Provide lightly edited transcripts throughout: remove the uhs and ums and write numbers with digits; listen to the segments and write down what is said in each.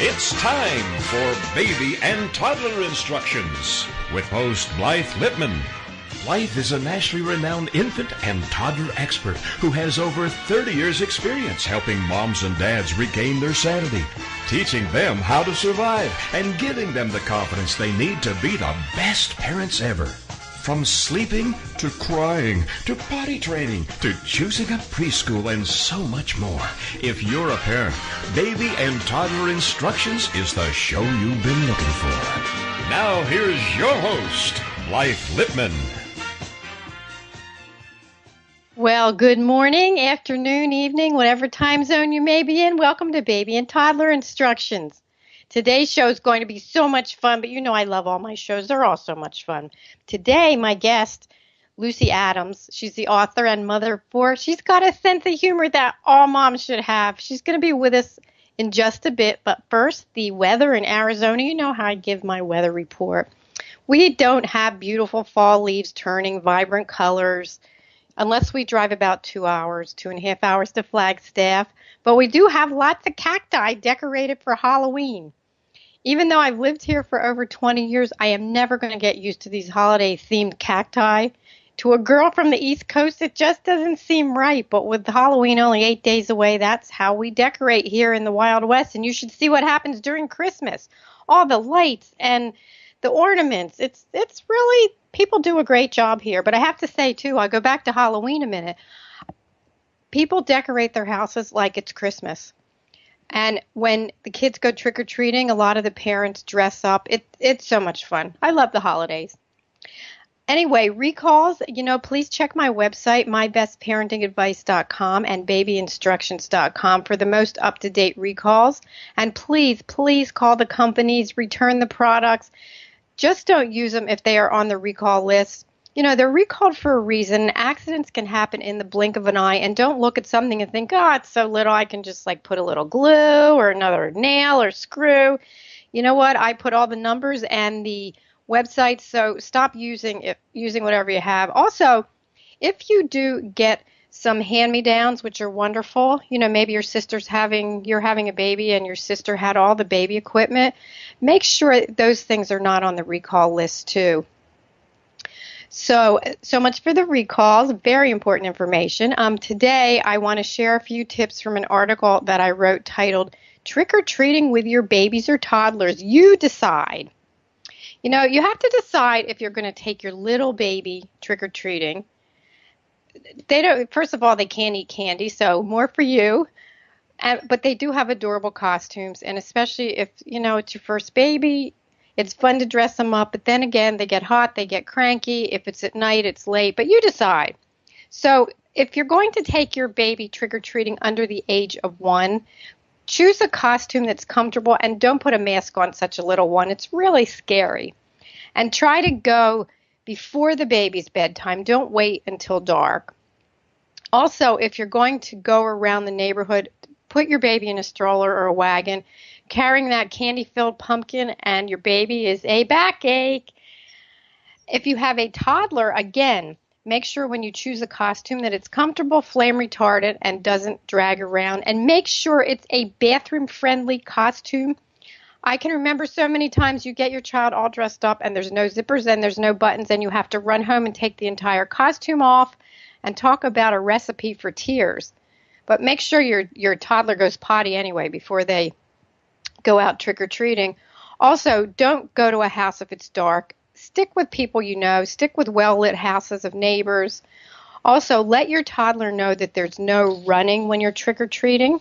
It's time for Baby and Toddler Instructions with host Blythe Lipman. Blythe is a nationally renowned infant and toddler expert who has over 30 years' experience helping moms and dads regain their sanity, teaching them how to survive, and giving them the confidence they need to be the best parents ever. From sleeping to crying to potty training to choosing a preschool and so much more. If you're a parent, Baby and Toddler Instructions is the show you've been looking for. Now here's your host, Blythe Lipman. Well, good morning, afternoon, evening, whatever time zone you may be in. Welcome to Baby and Toddler Instructions. Today's show is going to be so much fun, but you know I love all my shows. They're all so much fun. Today, my guest, Lucy Adams, she's the author and mother of four. She's got a sense of humor that all moms should have. She's going to be with us in just a bit, but first, the weather in Arizona. You know how I give my weather report. We don't have beautiful fall leaves turning vibrant colors unless we drive about 2 hours, 2.5 hours to Flagstaff, but we do have lots of cacti decorated for Halloween. Even though I've lived here for over 20 years, I am never going to get used to these holiday-themed cacti. To a girl from the East Coast, it just doesn't seem right. But with Halloween only 8 days away, that's how we decorate here in the Wild West. And you should see what happens during Christmas. All the lights and the ornaments. It's really, people do a great job here. But I have to say, too, I'll go back to Halloween a minute. People decorate their houses like it's Christmas. And when the kids go trick-or-treating, a lot of the parents dress up. It's so much fun. I love the holidays. Anyway, recalls, please check my website, mybestparentingadvice.com and babyinstructions.com for the most up-to-date recalls. And please call the companies, return the products. Just don't use them if they are on the recall list. They're recalled for a reason. Accidents can happen in the blink of an eye, and don't look at something and think, oh, it's so little, I can just put a little glue or another nail or screw. You know what? I put all the numbers and the websites, so stop using whatever you have. Also, if you do get some hand-me-downs, which are wonderful, maybe you're having a baby and your sister had all the baby equipment, make sure those things are not on the recall list too. So much for the recalls. Very important information. Today, I want to share a few tips from an article that I wrote titled, Trick-or-Treating with Your Babies or Toddlers. You decide. You have to decide if you're going to take your little baby trick-or-treating. First of all, they can't eat candy, so more for you. But they do have adorable costumes, and especially if, it's your first baby, it's fun to dress them up, but then again, they get hot, they get cranky. If it's at night, it's late, but you decide. So if you're going to take your baby trick-or-treating under the age of 1, choose a costume that's comfortable and don't put a mask on such a little one. It's really scary. And try to go before the baby's bedtime. Don't wait until dark. Also, if you're going to go around the neighborhood, put your baby in a stroller or a wagon, carrying that candy-filled pumpkin, and your baby is a backache. If you have a toddler, again, make sure when you choose a costume that it's comfortable, flame retardant, and doesn't drag around. And make sure it's a bathroom-friendly costume. I can remember so many times you get your child all dressed up and there's no zippers and there's no buttons and you have to run home and take the entire costume off and talk about a recipe for tears. But make sure your toddler goes potty anyway before they go out trick-or-treating. Also, don't go to a house if it's dark. Stick with people you know. Stick with well-lit houses of neighbors. Also, let your toddler know that there's no running when you're trick-or-treating.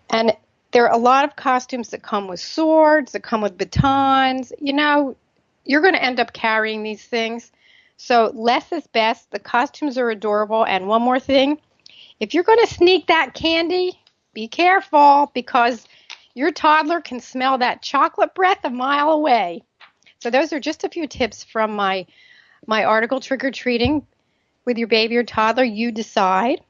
And there are a lot of costumes that come with swords, that come with batons. You're going to end up carrying these things. So less is best. The costumes are adorable. And one more thing, if you're going to sneak that candy, be careful because your toddler can smell that chocolate breath a mile away. So those are just a few tips from my article, Trick-or-Treating with Your Baby or Toddler. You decide.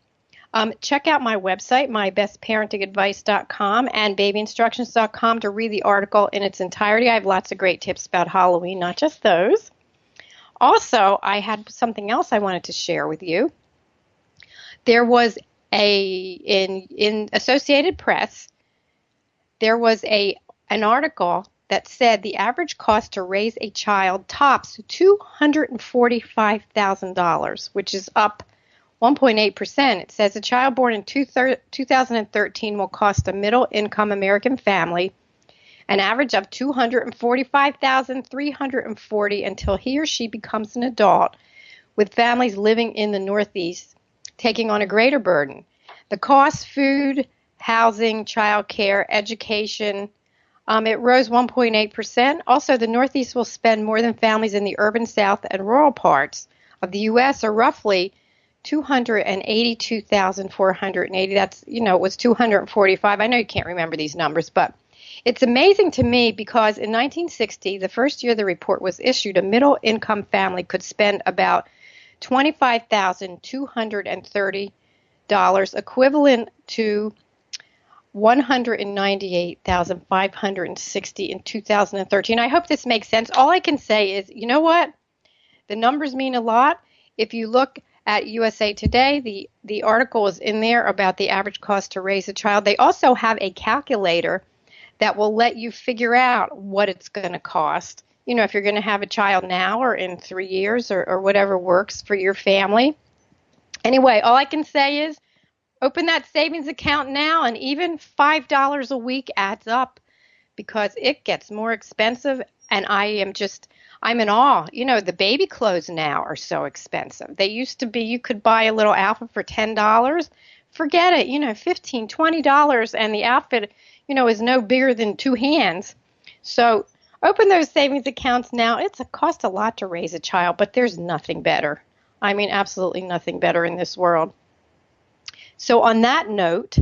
Check out my website, mybestparentingadvice.com and babyinstructions.com to read the article in its entirety. I have lots of great tips about Halloween, not just those. Also, I had something else I wanted to share with you. There was in Associated Press, there was an article that said the average cost to raise a child tops $245,000, which is up 1.8%. It says a child born in 2013 will cost a middle-income American family an average of $245,340 until he or she becomes an adult, with families living in the Northeast taking on a greater burden. The cost, food, housing, child care, education, it rose 1.8%. Also, the Northeast will spend more than families in the urban South and rural parts of the U.S., or roughly $282,480. That's, it was 245. I know you can't remember these numbers, but it's amazing to me because in 1960, the first year the report was issued, a middle-income family could spend about $25,230, equivalent to $198,560 in 2013. I hope this makes sense. All I can say is, you know what? The numbers mean a lot. If you look at USA Today, the article is in there about the average cost to raise a child. They also have a calculator that will let you figure out what it's going to cost. If you're going to have a child now or in 3 years or whatever works for your family. Anyway, all I can say is open that savings account now, and even $5 a week adds up because it gets more expensive, and I'm in awe. The baby clothes now are so expensive. They used to be, you could buy a little outfit for $10. Forget it, $15, $20, and the outfit, is no bigger than two hands. So open those savings accounts now. It's cost a lot to raise a child, but there's nothing better. I mean, absolutely nothing better in this world. So on that note,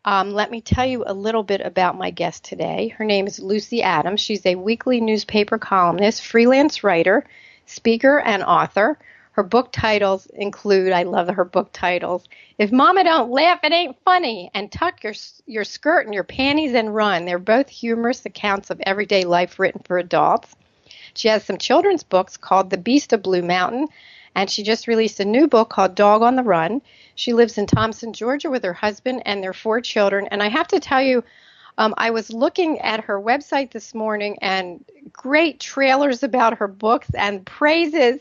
let me tell you a little bit about my guest today. Her name is Lucy Adams. She's a weekly newspaper columnist, freelance writer, speaker, and author. Her book titles include, I love her book titles, If Mama Don't Laugh, It Ain't Funny, and Tuck Your Skirt in Your Panties and Run. They're both humorous accounts of everyday life written for adults. She has some children's books called The Beast of Blue Mountain, and she just released a new book called Dog on the Run. She lives in Thompson, Georgia with her husband and their 4 children. And I have to tell you, I was looking at her website this morning and great trailers about her books and praises.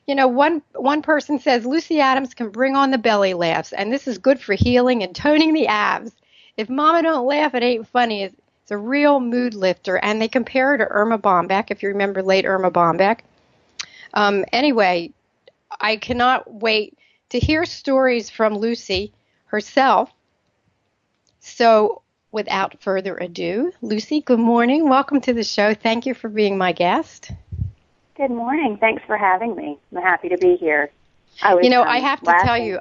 One person says Lucy Adams can bring on the belly laughs, and this is good for healing and toning the abs. If Mama Don't Laugh, It Ain't Funny. It's a real mood lifter, and they compare her to Irma Bombeck, if you remember late Irma Bombeck. Anyway, I cannot wait to hear stories from Lucy herself. So without further ado, Lucy, good morning. Welcome to the show. Thank you for being my guest. Good morning. Thanks for having me. I'm happy to be here. I have to tell you,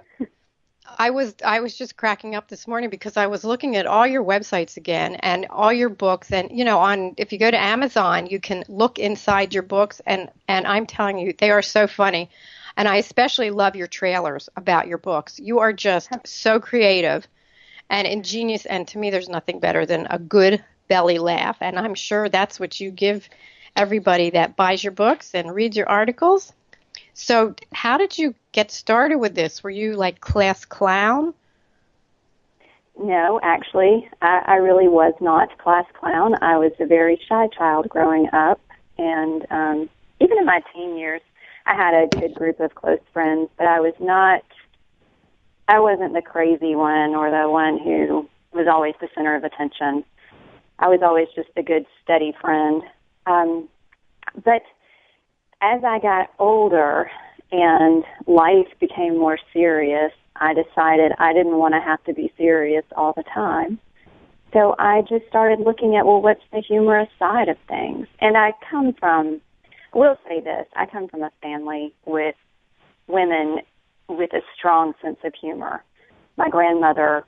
I was just cracking up this morning because I was looking at all your websites again and all your books, and if you go to Amazon, you can look inside your books, and I'm telling you, they are so funny. And I especially love your trailers about your books. You are just so creative and ingenious, and to me there's nothing better than a good belly laugh, and I'm sure that's what you give everybody that buys your books and reads your articles. So how did you get started with this? Were you like class clown? No, actually, I really was not class clown. I was a very shy child growing up, and even in my teen years, I had a good group of close friends, but I wasn't the crazy one or the one who was always the center of attention. I was always just a good, steady friend. But as I got older and life became more serious, I decided I didn't want to have to be serious all the time. So I just started looking at, what's the humorous side of things? And I will say this, I come from a family with women with a strong sense of humor. My grandmother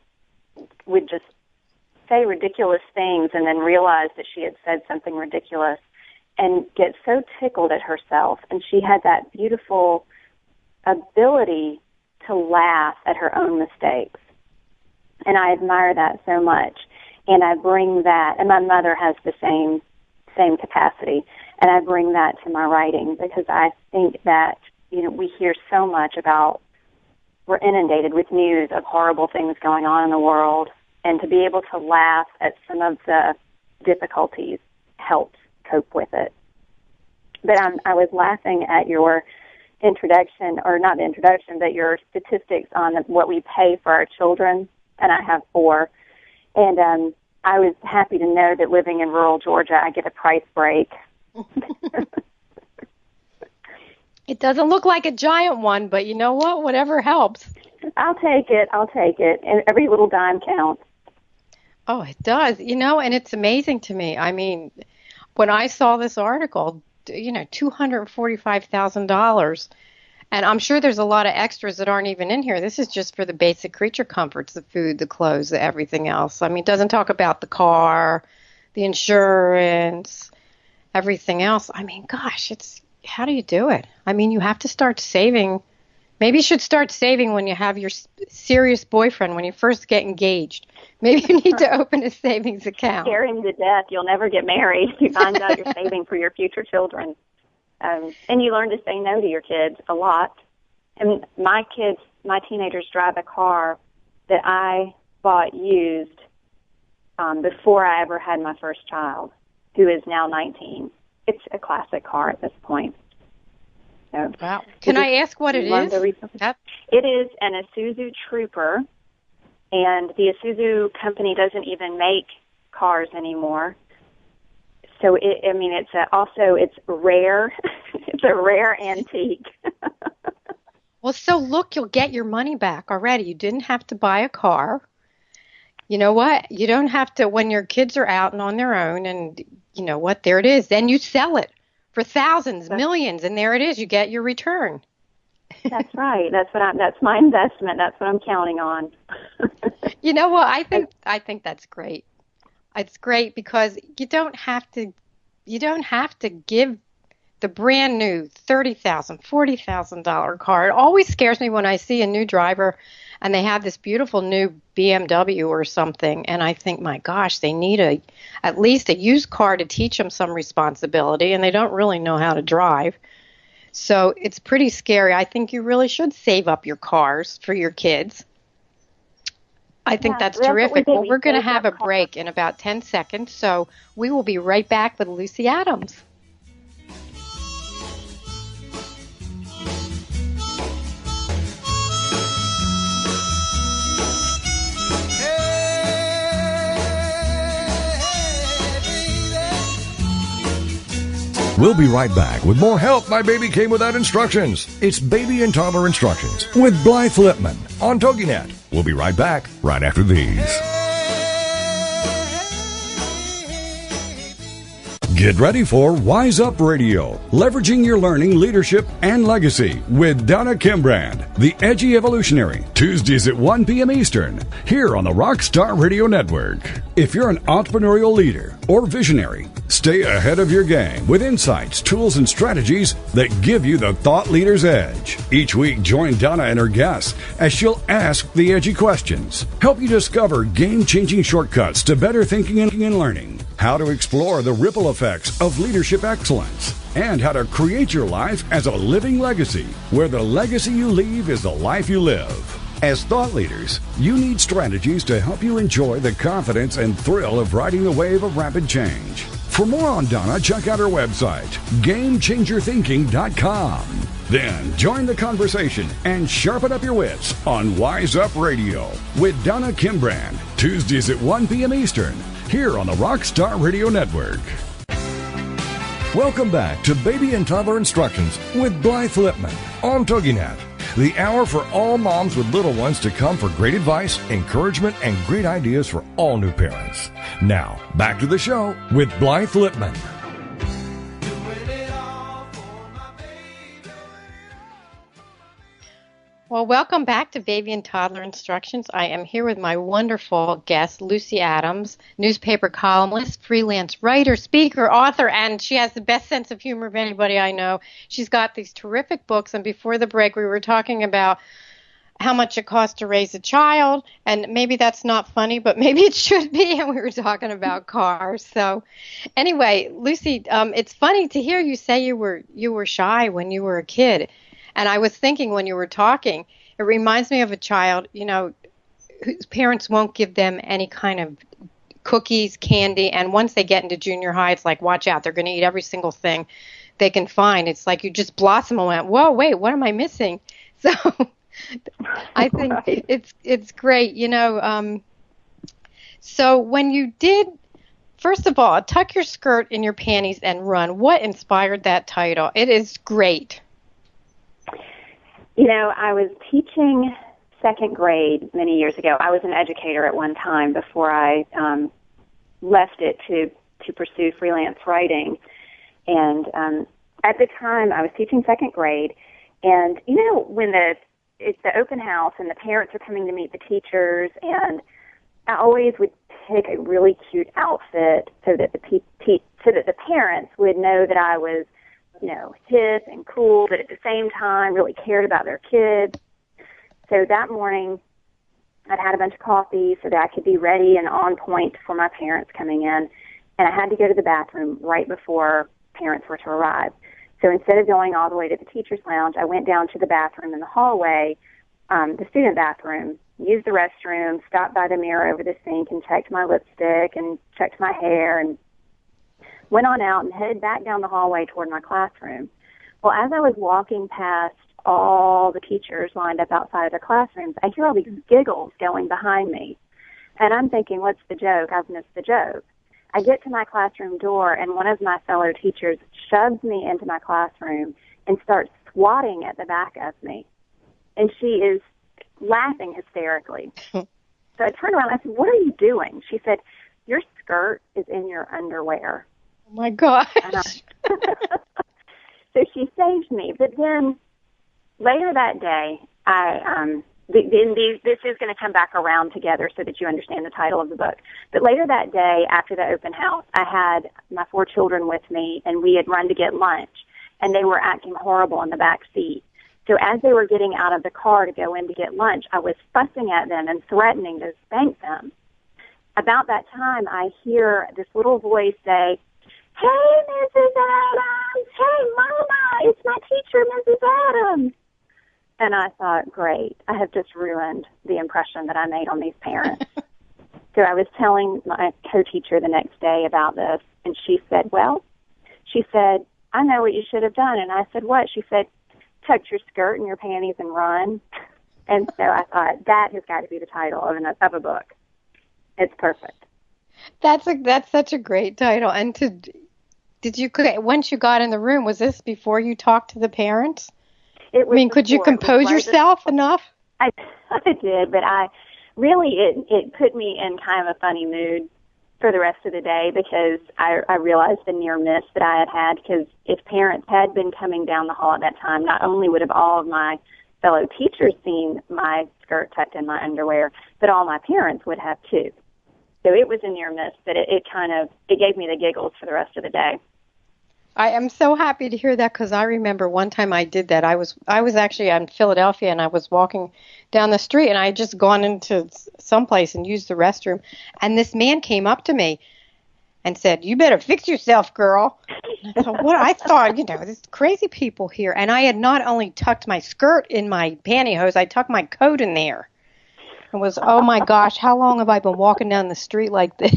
would just say ridiculous things and then realize that she had said something ridiculous and get so tickled at herself. And she had that beautiful ability to laugh at her own mistakes. And I admire that so much. And I bring that, and my mother has the same capacity, and I bring that to my writing because I think that, we hear so much about, we're inundated with news of horrible things going on in the world, and to be able to laugh at some of the difficulties helps cope with it. But I was laughing at your introduction, or not introduction, but your statistics on what we pay for our children, and I have 4. And I was happy to know that living in rural Georgia, I get a price break. It doesn't look like a giant one, but you know what? Whatever helps. I'll take it. And every little dime counts. Oh, it does. And it's amazing to me. I mean, when I saw this article, $245,000. And I'm sure there's a lot of extras that aren't even in here. This is just for the basic creature comforts, the food, the clothes, everything else. I mean, it doesn't talk about the car, the insurance, everything else. I mean, gosh, how do you do it? I mean, you have to start saving. Maybe you should start saving when you have your serious boyfriend, when you first get engaged. Maybe you need to open a savings account. Scare him to death. You'll never get married. You find out you're saving for your future children. And you learn to say no to your kids a lot. And my teenagers drive a car that I bought used before I ever had my first child, who is now 19. It's a classic car at this point. So wow. Can I ask what it is? Yep. It is an Isuzu Trooper, and the Isuzu company doesn't even make cars anymore. So it's rare. It's a rare antique. Well, so look, you'll get your money back already. You didn't have to buy a car. You know what? You don't have to, when your kids are out and on their own, and you know what? There it is. Then you sell it for thousands, millions, and there it is. You get your return. That's right. That's my investment. That's what I'm counting on. You know what? I think that's great. It's great because you don't have to give the brand new $30,000, $40,000 car. It always scares me when I see a new driver and they have this beautiful new BMW or something, and I think, my gosh, they need at least a used car to teach them some responsibility, and they don't really know how to drive. So it's pretty scary. I think you really should save up your cars for your kids. I think that's terrific. Well, we're going to have a break in about 10 seconds, so we will be right back with Lucy Adams. We'll be right back with more Help My Baby Came Without Instructions. It's Baby and Toddler Instructions with Blythe Lipman on TogiNet. We'll be right back right after these. Get ready for Wise Up Radio, leveraging your learning, leadership, and legacy with Donna Kimbrand, the Edgy Evolutionary, Tuesdays at 1 p.m. Eastern, here on the Rockstar Radio Network. If you're an entrepreneurial leader or visionary, stay ahead of your game with insights, tools, and strategies that give you the thought leader's edge. Each week, join Donna and her guests as she'll ask the edgy questions, help you discover game-changing shortcuts to better thinking and learning, how to explore the ripple effects of leadership excellence, and how to create your life as a living legacy, where the legacy you leave is the life you live. As thought leaders, you need strategies to help you enjoy the confidence and thrill of riding the wave of rapid change. For more on Donna, check out her website, GameChangerThinking.com. Then join the conversation and sharpen up your wits on Wise Up Radio with Donna Kimbrand, Tuesdays at 1 p.m. Eastern, here on the Rockstar Radio Network. Welcome back to Baby and Toddler Instructions with Blythe Lipman on TogiNet, the hour for all moms with little ones to come for great advice, encouragement, and great ideas for all new parents. Now, back to the show with Blythe Lipman. Well, welcome back to Baby and Toddler Instructions. I am here with my wonderful guest, Lucy Adams, newspaper columnist, freelance writer, speaker, author, and she has the best sense of humor of anybody I know. She's got these terrific books, and before the break, we were talking about how much it costs to raise a child, and maybe that's not funny, but maybe it should be, and we were talking about cars. So anyway, Lucy, it's funny to hear you say you were shy when you were a kid. And I was thinking when you were talking, it reminds me of a child, whose parents won't give them any kind of cookies, candy, and once they get into junior high, it's like, watch out, they're going to eat every single thing they can find. It's like you just blossom and went, whoa, wait, what am I missing? So I think Right. it's great, So when you did, first of all, tuck your skirt in your panties and run, what inspired that title? It is great. I was teaching second grade many years ago. I was an educator at one time before I left it to pursue freelance writing. And at the time, I was teaching second grade. And, when it's the open house and the parents are coming to meet the teachers, and I always would pick a really cute outfit so that the parents would know that I was, hip and cool, but at the same time really cared about their kids. So that morning, I'd had a bunch of coffee so that I could be ready and on point for my parents coming in, and I had to go to the bathroom right before parents were to arrive. So instead of going all the way to the teacher's lounge, I went down to the bathroom in the hallway, the student bathroom, used the restroom, stopped by the mirror over the sink and checked my lipstick and checked my hair, and went on out and headed back down the hallway toward my classroom. Well, as I was walking past all the teachers lined up outside of their classrooms, I hear all these giggles going behind me. And I'm thinking, what's the joke? I've missed the joke. I get to my classroom door, and one of my fellow teachers shoves me into my classroom and starts swatting at the back of me. And she is laughing hysterically. So I turned around and I said, what are you doing? She said, your skirt is in your underwear. Oh, my gosh. So she saved me. But then later that day, this is going to come back around together so that you understand the title of the book. But later that day, after the open house, I had my 4 children with me, and we had run to get lunch, and they were acting horrible in the back seat. So as they were getting out of the car to go in to get lunch, I was fussing at them and threatening to spank them. About that time, I hear this little voice say, hey, Mrs. Adams! Hey, Mama! It's my teacher, Mrs. Adams! And I thought, great, I have just ruined the impression that I made on these parents. So I was telling my co-teacher the next day about this, and she said, I know what you should have done. And I said, what? She said, tuck your skirt in your panties and run. And so I thought, that has got to be the title of a book. It's perfect. That's such a great title. And once you got in the room, was this before you talked to the parents? Could you compose yourself enough? I did, but it put me in kind of a funny mood for the rest of the day because I realized the near miss that I had because if parents had been coming down the hall at that time, not only would have all of my fellow teachers seen my skirt tucked in my underwear, but all my parents would have too. So it was a near miss, but it gave me the giggles for the rest of the day. I am so happy to hear that because I remember one time I did that. I was actually in Philadelphia and I was walking down the street and I had just gone into someplace and used the restroom. And this man came up to me and said, you better fix yourself, girl. And I thought, what? I thought, there's crazy people here. And I had not only tucked my skirt in my pantyhose, I tucked my coat in there. It was, oh my gosh, how long have I been walking down the street like this?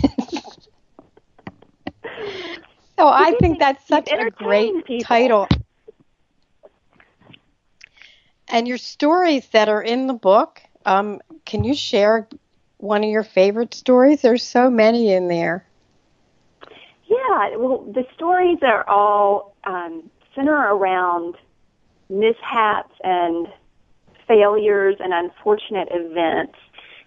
So I think that's such a great title. And your stories that are in the book, can you share one of your favorite stories? There's so many in there. Yeah, well, the stories are all center around mishaps and failures and unfortunate events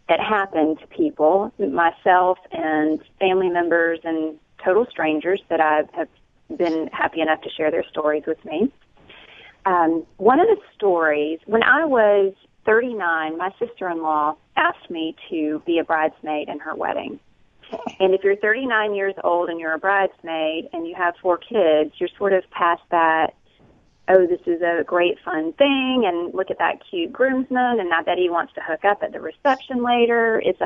that happen to people, myself and family members and total strangers that I have been happy enough to share their stories with me. One of the stories, when I was 39, my sister-in-law asked me to be a bridesmaid in her wedding. And if you're 39 years old and you're a bridesmaid and you have 4 kids, you're sort of past that, oh, this is a great fun thing, and look at that cute groomsman, and I bet he wants to hook up at the reception later. It's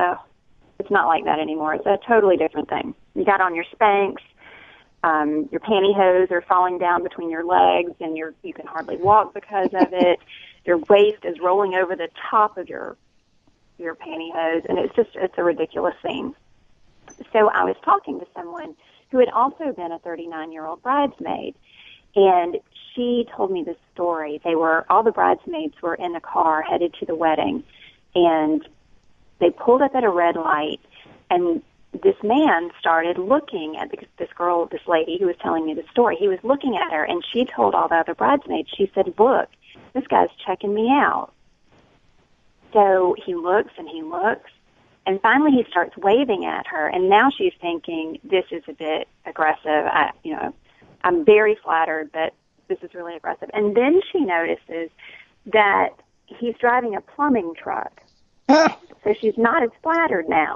not like that anymore. It's a totally different thing. You got on your Spanx, your pantyhose are falling down between your legs, and you can hardly walk because of it. Your waist is rolling over the top of your your pantyhose, and it's a ridiculous scene. So I was talking to someone who had also been a 39-year-old bridesmaid, and she told me this story. All the bridesmaids were in a car headed to the wedding, and they pulled up at a red light, and this man started looking at this lady who was telling me the story. He was looking at her, and she told all the other bridesmaids, she said, "Look, this guy's checking me out." So he looks and he looks, and finally he starts waving at her, and now she's thinking, this is a bit aggressive. I'm very flattered, but this is really aggressive. And then she notices that he's driving a plumbing truck. So she's not as flattered now.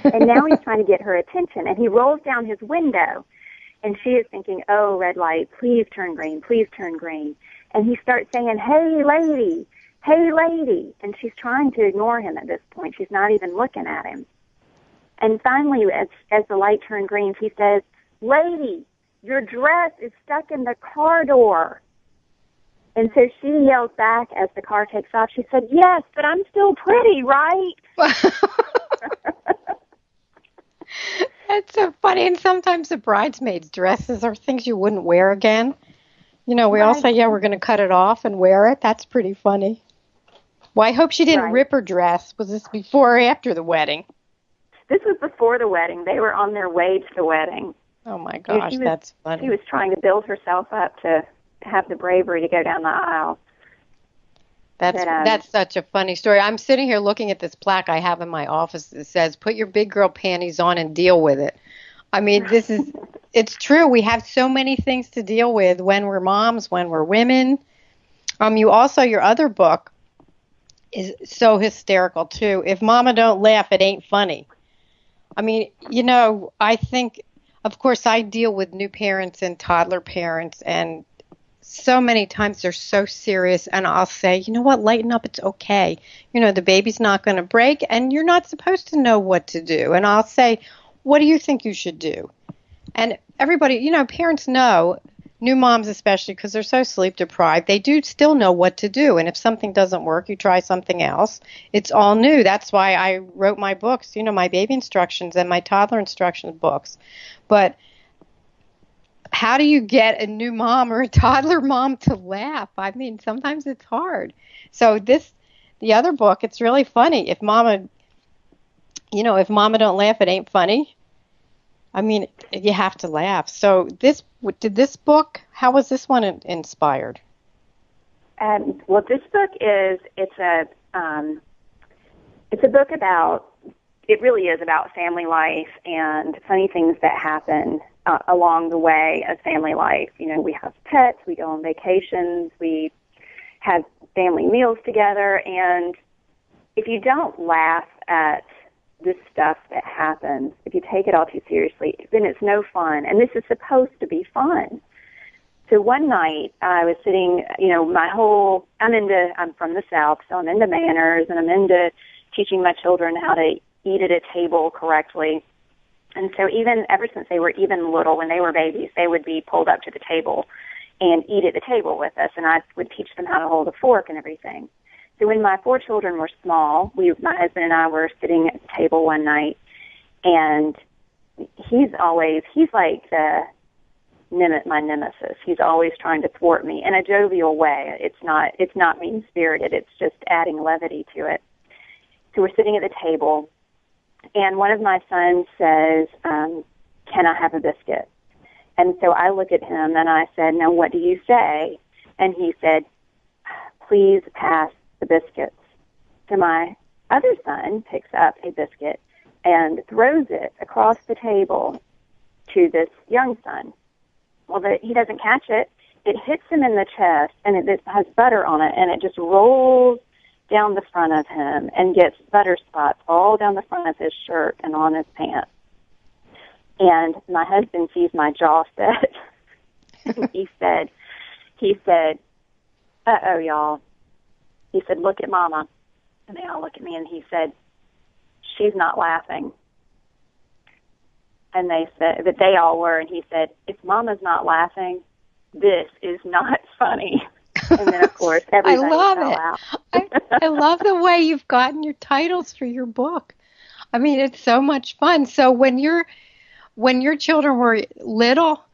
And now he's trying to get her attention, and he rolls down his window, and she is thinking, oh, red light, please turn green, please turn green. And he starts saying, hey, lady, and she's trying to ignore him at this point. She's not even looking at him. And finally, as the light turned green, he says, lady, your dress is stuck in the car door. And so she yells back as the car takes off. She said, yes, but I'm still pretty, right? That's so funny. And sometimes the bridesmaids' dresses are things you wouldn't wear again. We all say, yeah, we're going to cut it off and wear it. That's pretty funny. Well, I hope she didn't rip her dress. Was this before or after the wedding? This was before the wedding. They were on their way to the wedding. Oh, my gosh, that's funny. She was trying to build herself up to have the bravery to go down the aisle. That's such a funny story. I'm sitting here looking at this plaque I have in my office that says, put your big girl panties on and deal with it. I mean, it's true. We have so many things to deal with when we're moms, when we're women. Your other book is so hysterical, too. If Mama Don't Laugh, It Ain't Funny. I mean, I think, of course, I deal with new parents and toddler parents, and so many times they're so serious, and I'll say, you know what, lighten up, it's okay. The baby's not going to break, and you're not supposed to know what to do. And I'll say, what do you think you should do? And everybody, parents know, new moms especially, because they're so sleep deprived, they do still know what to do. And if something doesn't work, you try something else. It's all new. That's why I wrote my books, my baby instructions and my toddler instructions books. But how do you get a new mom or a toddler mom to laugh? I mean, sometimes it's hard. So the other book, it's really funny. If Mama Don't Laugh, It Ain't Funny. I mean, you have to laugh. So this book, how was this one inspired? Well, this book it's a book it really is about family life and funny things that happen along the way of family life. We have pets, we go on vacations, we have family meals together, and if you don't laugh at this stuff that happens, if you take it all too seriously, then it's no fun. And this is supposed to be fun. So one night I was sitting, I'm from the South, so I'm into manners, and I'm into teaching my children how to eat at a table correctly. And so even ever since they were even little, when they were babies, they would be pulled up to the table and eat at the table with us, and I would teach them how to hold a fork and everything. So when my 4 children were small, my husband and I were sitting at the table one night, and he's like my nemesis. He's always trying to thwart me in a jovial way. It's not mean-spirited. It's just adding levity to it. So we're sitting at the table, and one of my sons says, can I have a biscuit? And so I look at him, and I said, now what do you say? And he said, please pass the biscuits. So my other son picks up a biscuit and throws it across the table to this young son. Well, he doesn't catch it. It hits him in the chest, and it has butter on it, and it just rolls down the front of him and gets butter spots all down the front of his shirt and on his pants. And my husband sees my jaw set. He said, uh-oh, y'all. He said, look at Mama. And they all look at me, and he said, she's not laughing. And they said, but they all were, and he said, if Mama's not laughing, this is not funny. And then, of course, everybody love fell it. out. I love the way you've gotten your titles for your book. I mean, it's so much fun. So when your children were little,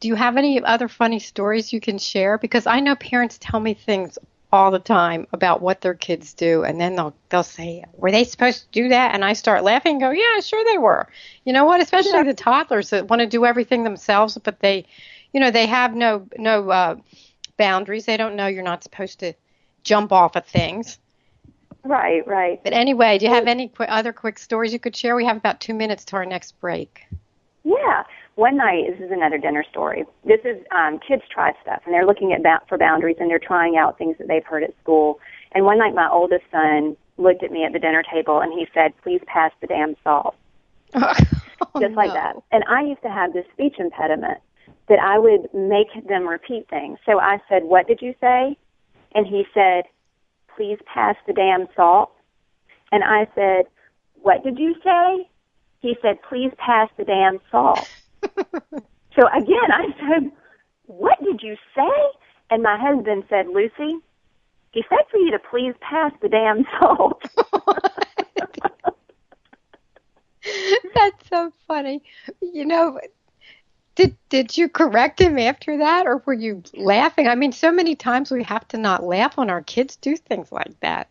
do you have any other funny stories you can share? Because I know parents tell me things all the time about what their kids do, and then they'll say, were they supposed to do that? And I start laughing and go, yeah, sure they were. You know what? Especially the toddlers that want to do everything themselves, but they have no boundaries. They don't know you're not supposed to jump off of things. Right. But anyway, do you have any other quick stories you could share? We have about 2 minutes to our next break. Yeah. One night, this is another dinner story. This is kids try stuff, and they're looking for boundaries, and they're trying out things that they've heard at school. And one night, my oldest son looked at me at the dinner table, and he said, please pass the damn salt. Just like that. And I used to have this speech impediment that I would make them repeat things. So I said, what did you say? And he said, please pass the damn salt. And I said, what did you say? He said, please pass the damn salt. So again, I said, what did you say? And my husband said, Lucy, he said for you to please pass the damn salt. That's so funny. You know, did you correct him after that, or were you laughing? I mean, so many times we have to not laugh when our kids do things like that.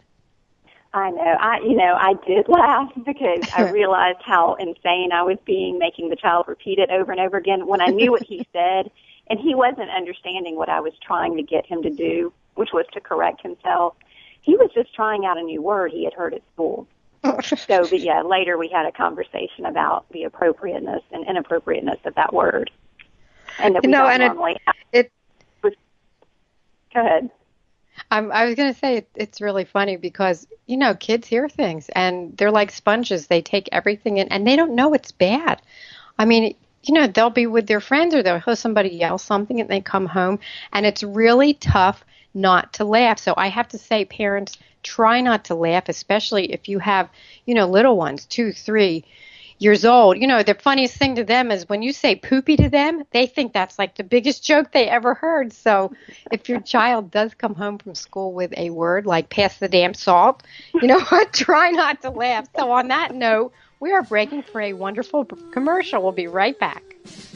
I know. I did laugh because I realized how insane I was being, making the child repeat it over and over again when I knew what he said, and he wasn't understanding what I was trying to get him to do, which was to correct himself. He was just trying out a new word he had heard at school. But yeah, later we had a conversation about the appropriateness and inappropriateness of that word, and that we don't normally. Go ahead. I was going to say it's really funny because, you know, kids hear things and they're like sponges. They take everything in and they don't know it's bad. I mean, you know, they'll be with their friends or they'll hear somebody yell something and they come home and it's really tough not to laugh. So I have to say, parents, try not to laugh, especially if you have, you know, little ones, 2, 3 years old. You know, the funniest thing to them is when you say poopy to them, they think that's like the biggest joke they ever heard. So if your child does come home from school with a word like pass the damn salt, you know what, try not to laugh. So on that note, we are breaking for a wonderful commercial. We'll be right back.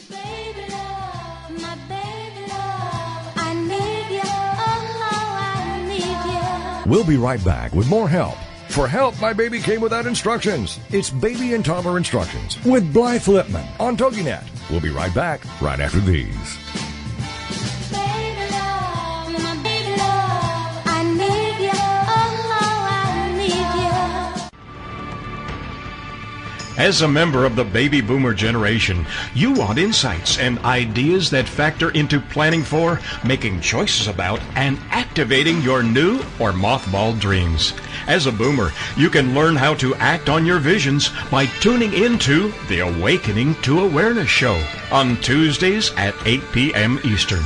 Baby love, my baby love, I need you, oh, I need you. We'll be right back with more help. For help, my baby came without instructions. It's Baby and Toddler Instructions with Blythe Lipman on TogiNet. We'll be right back right after these. Baby love, my baby love, I need you, oh, I need you. As a member of the baby boomer generation, you want insights and ideas that factor into planning for, making choices about, and activating your new or mothballed dreams. As a boomer, you can learn how to act on your visions by tuning into the Awakening to Awareness show on Tuesdays at 8 p.m. Eastern.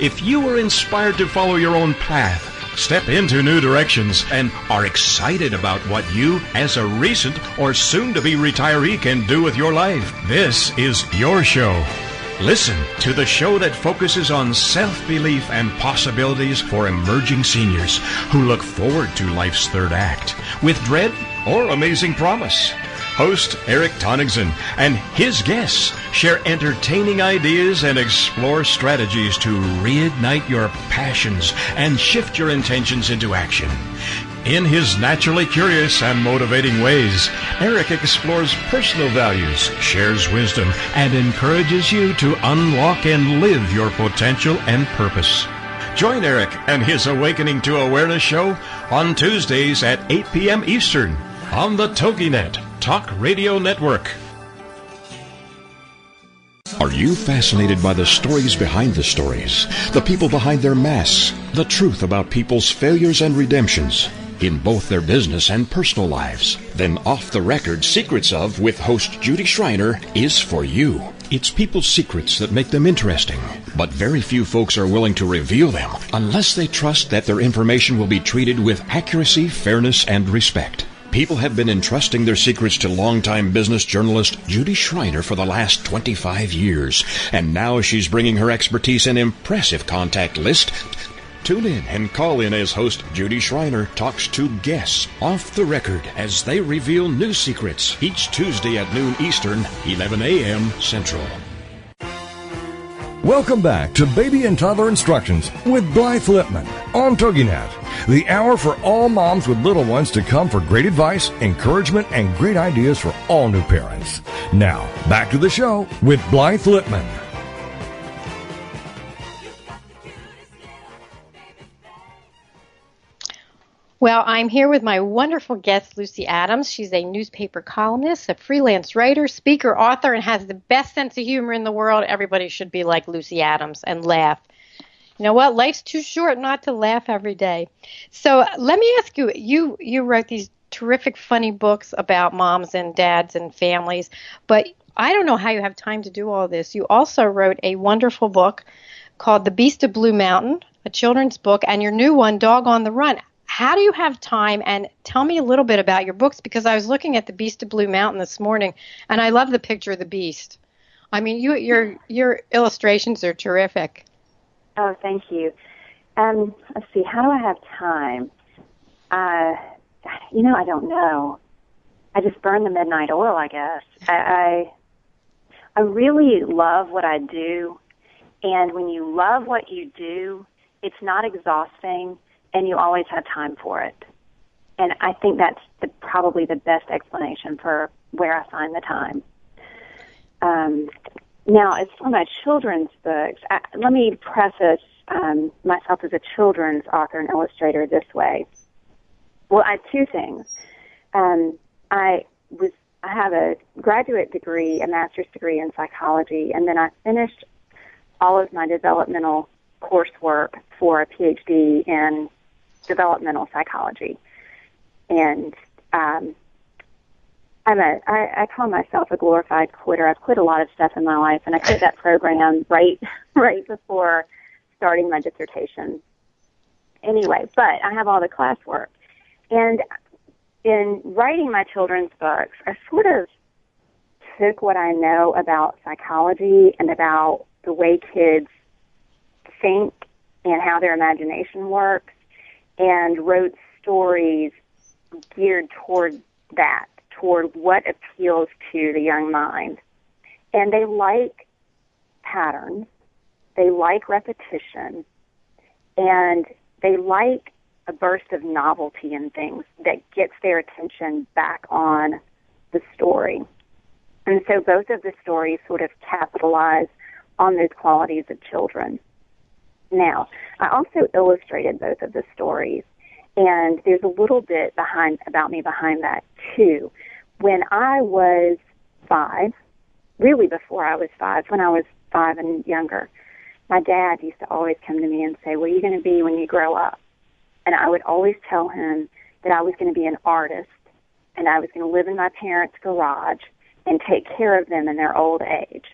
If you are inspired to follow your own path, step into new directions, and are excited about what you, as a recent or soon-to-be retiree, can do with your life, this is your show. Listen to the show that focuses on self-belief and possibilities for emerging seniors who look forward to life's third act with dread or amazing promise. Host Eric Tonigson and his guests share entertaining ideas and explore strategies to reignite your passions and shift your intentions into action. In his naturally curious and motivating ways, Eric explores personal values, shares wisdom, and encourages you to unlock and live your potential and purpose. Join Eric and his Awakening to Awareness show on Tuesdays at 8 p.m. Eastern on the TogiNet Talk Radio Network. Are you fascinated by the stories behind the stories, the people behind their masks, the truth about people's failures and redemptions in both their business and personal lives? Then Off the Record Secrets of with host Judy Schreiner is for you. It's people's secrets that make them interesting, but very few folks are willing to reveal them unless they trust that their information will be treated with accuracy, fairness, and respect. People have been entrusting their secrets to longtime business journalist Judy Schreiner for the last 25 years, and now she's bringing her expertise and impressive contact list Tune in and call in as host Judy Schreiner talks to guests off the record as they reveal new secrets each Tuesday at noon Eastern, 11 a.m. Central. Welcome back to Baby and Toddler Instructions with Blythe Lipman on TogiNet, the hour for all moms with little ones to come for great advice, encouragement, and great ideas for all new parents. Now, back to the show with Blythe Lipman. Well, I'm here with my wonderful guest, Lucy Adams. She's a newspaper columnist, a freelance writer, speaker, author, and has the best sense of humor in the world. Everybody should be like Lucy Adams and laugh. You know what? Life's too short not to laugh every day. So let me ask you, you wrote these terrific, funny books about moms and dads and families, but I don't know how you have time to do all this. You also wrote a wonderful book called The Beast of Blue Mountain, a children's book, and your new one, Dog on the Run. How do you have time? And tell me a little bit about your books, because I was looking at The Beast of Blue Mountain this morning, and I love the picture of the beast. I mean, your illustrations are terrific. Oh, thank you. Let's see. How do I have time? I don't know. I just burn the midnight oil, I guess. I really love what I do, and when you love what you do, it's not exhausting, and you always have time for it. And I think that's probably the best explanation for where I find the time. Now, as for my children's books, let me preface myself as a children's author and illustrator this way. Well, I have two things. I have a graduate degree, a master's degree in psychology, and then I finished all of my developmental coursework for a PhD in developmental psychology. And I call myself a glorified quitter. I've quit a lot of stuff in my life, and I quit that program right before starting my dissertation. Anyway, but I have all the classwork. And in writing my children's books, I sort of took what I know about psychology and about the way kids think and how their imagination works, and wrote stories geared toward that, toward what appeals to the young mind. And they like patterns, they like repetition, and they like a burst of novelty in things that gets their attention back on the story. And so both of the stories sort of capitalize on those qualities of children. Now, I also illustrated both of the stories, and there's a little bit about me behind that, too. When I was 5, really before I was 5, when I was 5 and younger, my dad used to always come to me and say, "What are you going to be when you grow up?" And I would always tell him that I was going to be an artist, and I was going to live in my parents' garage and take care of them in their old age,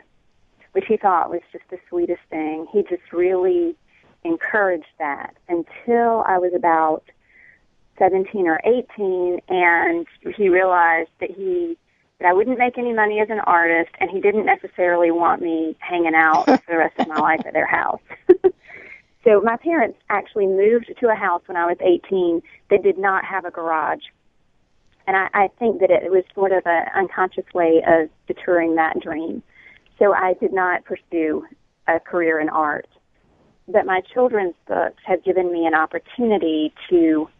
which he thought was just the sweetest thing. He just really encouraged that until I was about 17 or 18, and he realized that I wouldn't make any money as an artist, and he didn't necessarily want me hanging out for the rest of my life at their house. So my parents actually moved to a house when I was 18 that did not have a garage. And I think that it was sort of an unconscious way of deterring that dream. So I did not pursue a career in art. But my children's books have given me an opportunity to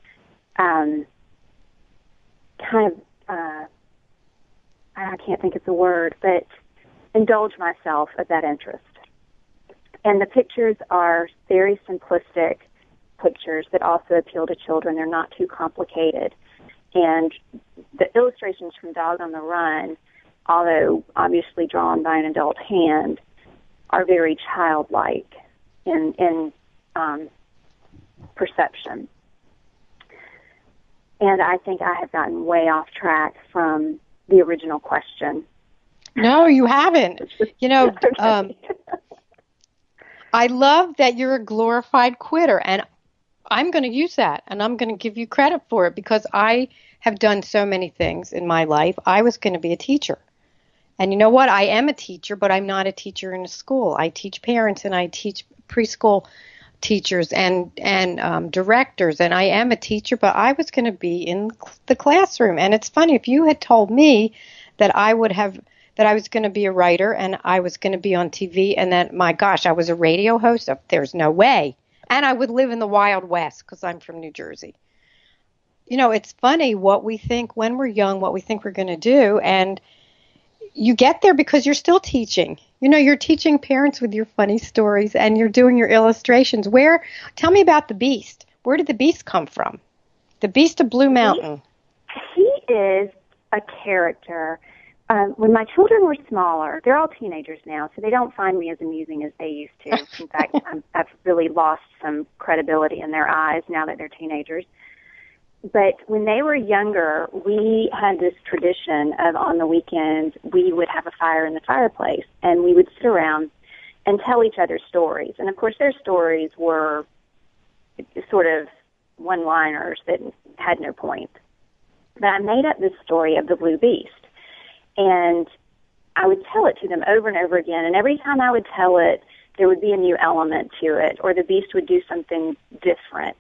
I can't think of the word, but indulge myself of that interest. And the pictures are very simplistic pictures that also appeal to children. They're not too complicated. And the illustrations from Dog on the Run, although obviously drawn by an adult hand, are very childlike in perception. And I think I have gotten way off track from the original question. No, you haven't. You know, I love that you're a glorified quitter, and I'm going to use that, and I'm going to give you credit for it, because I have done so many things in my life. I was going to be a teacher. And you know what? I am a teacher, but I'm not a teacher in a school. I teach parents, and I teach preschool teachers and directors, and I am a teacher, but I was going to be in the classroom. And it's funny, if you had told me that I was going to be a writer and I was going to be on TV, and then, my gosh, I was a radio host, there's no way. And I would live in the Wild West because I'm from New Jersey. You know, it's funny what we think when we're young, what we think we're going to do, and you get there because you're still teaching. You know, you're teaching parents with your funny stories, and you're doing your illustrations. Tell me about the Beast. Where did the Beast come from? The Beast of Blue Mountain. He is a character. When my children were smaller, they're all teenagers now, so they don't find me as amusing as they used to. In fact, I've really lost some credibility in their eyes now that they're teenagers. But when they were younger, we had this tradition of, on the weekends, we would have a fire in the fireplace, and we would sit around and tell each other stories. And, of course, their stories were sort of one-liners that had no point. But I made up this story of the Blue Beast, and I would tell it to them over and over again. And every time I would tell it, there would be a new element to it, or the Beast would do something different.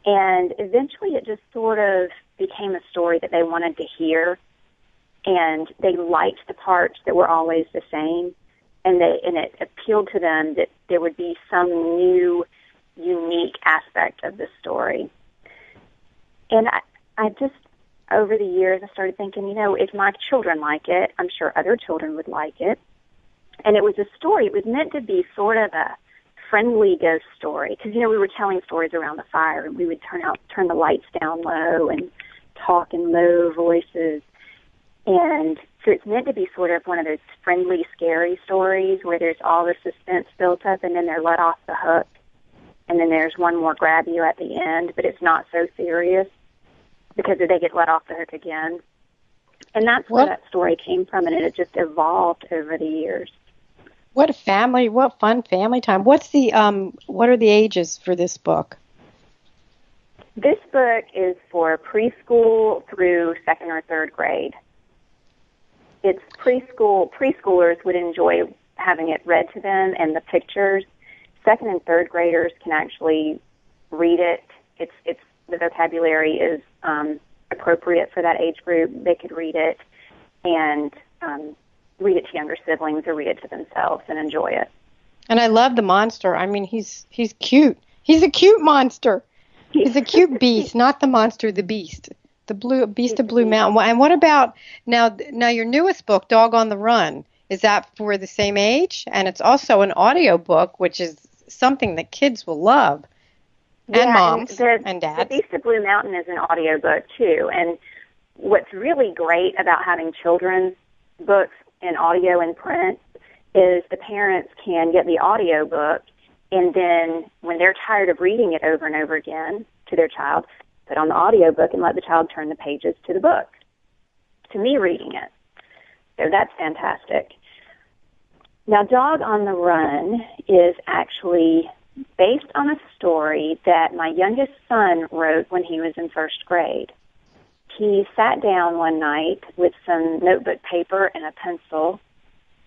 And eventually it just sort of became a story that they wanted to hear, and they liked the parts that were always the same, and it appealed to them that there would be some new, unique aspect of the story. And I just, over the years, I started thinking, you know, if my children like it, I'm sure other children would like it. And it was a story. It was meant to be sort of a friendly ghost story, because, you know, we were telling stories around the fire, and we would turn the lights down low and talk in low voices. And so it's meant to be sort of one of those friendly, scary stories where there's all the suspense built up, and then they're let off the hook, and then there's one more grab you at the end, but it's not so serious because they get let off the hook again. And that's where that story came from, and it had just evolved over the years. What fun family time. What are the ages for this book? This book is for preschool through second or third grade. It's preschoolers would enjoy having it read to them and the pictures. Second and third graders can actually read it. It's the vocabulary is appropriate for that age group. They could read it and read it to younger siblings or read it to themselves and enjoy it. And I love the monster. I mean, he's cute. He's a cute monster. He's a cute beast, not the monster, the Beast. The Beast of Blue Mountain. And what about now your newest book, Dog on the Run? Is that for the same age? And it's also an audio book, which is something that kids will love. And moms and dads. The Beast of Blue Mountain is an audio book too. And what's really great about having children's books in audio and print is the parents can get the audio book, and then when they're tired of reading it over and over again to their child, put on the audio book and let the child turn the pages to the book, to me reading it. So that's fantastic. Now, Dog on the Run is actually based on a story that my youngest son wrote when he was in first grade. He sat down one night with some notebook paper and a pencil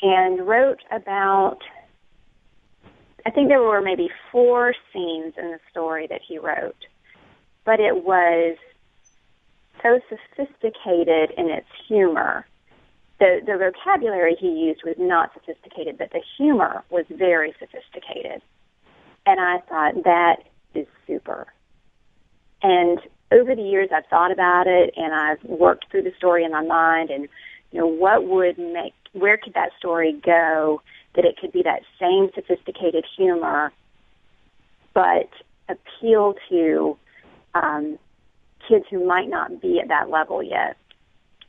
and wrote about, I think there were maybe 4 scenes in the story that he wrote. But it was so sophisticated in its humor. The vocabulary he used was not sophisticated, but the humor was very sophisticated. And I thought, that is super. And over the years, I've thought about it, and I've worked through the story in my mind, and, you know, where could that story go that it could be that same sophisticated humor, but appeal to kids who might not be at that level yet.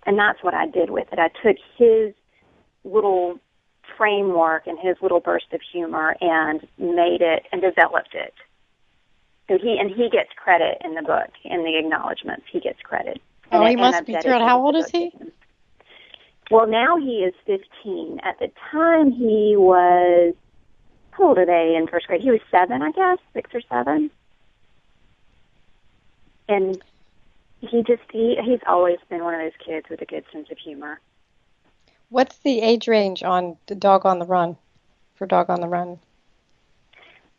And that's what I did with it. I took his little framework and his little burst of humor and made it and developed it. So he gets credit in the book, in the acknowledgments. He gets credit. Oh, he must be thrilled. How old is he? Well, now he is 15. At the time, he was, how old are they in first grade? He was 7, I guess, 6 or 7. And he's always been one of those kids with a good sense of humor. What's the age range on the Dog on the Run, for Dog on the Run?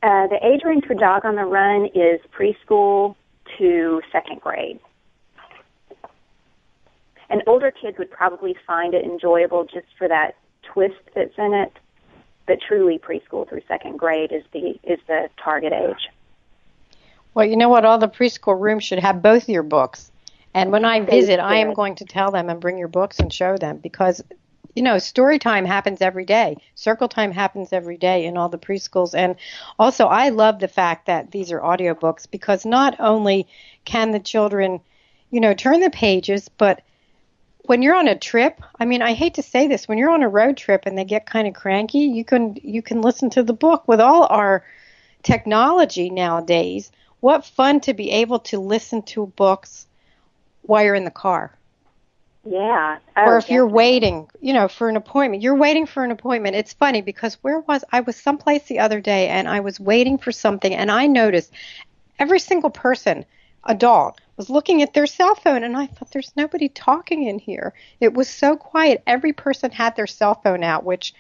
The age range for Dog on the Run is preschool to second grade. And older kids would probably find it enjoyable just for that twist that's in it. But truly, preschool through second grade is the target age. Well, you know what? All the preschool rooms should have both your books. And when I visit, I am going to tell them and bring your books and show them because, you know, story time happens every day. Circle time happens every day in all the preschools. And also, I love the fact that these are audiobooks because not only can the children, you know, turn the pages, but when you're on a trip, I mean, I hate to say this, when you're on a road trip and they get kind of cranky, you can listen to the book. With all our technology nowadays, what fun to be able to listen to books while you're in the car. Yeah. Or if you're waiting, you know, for an appointment. You're waiting for an appointment. It's funny because I was someplace the other day and I was waiting for something and I noticed every single person, adult, was looking at their cell phone, and I thought, there's nobody talking in here. It was so quiet. Every person had their cell phone out, which,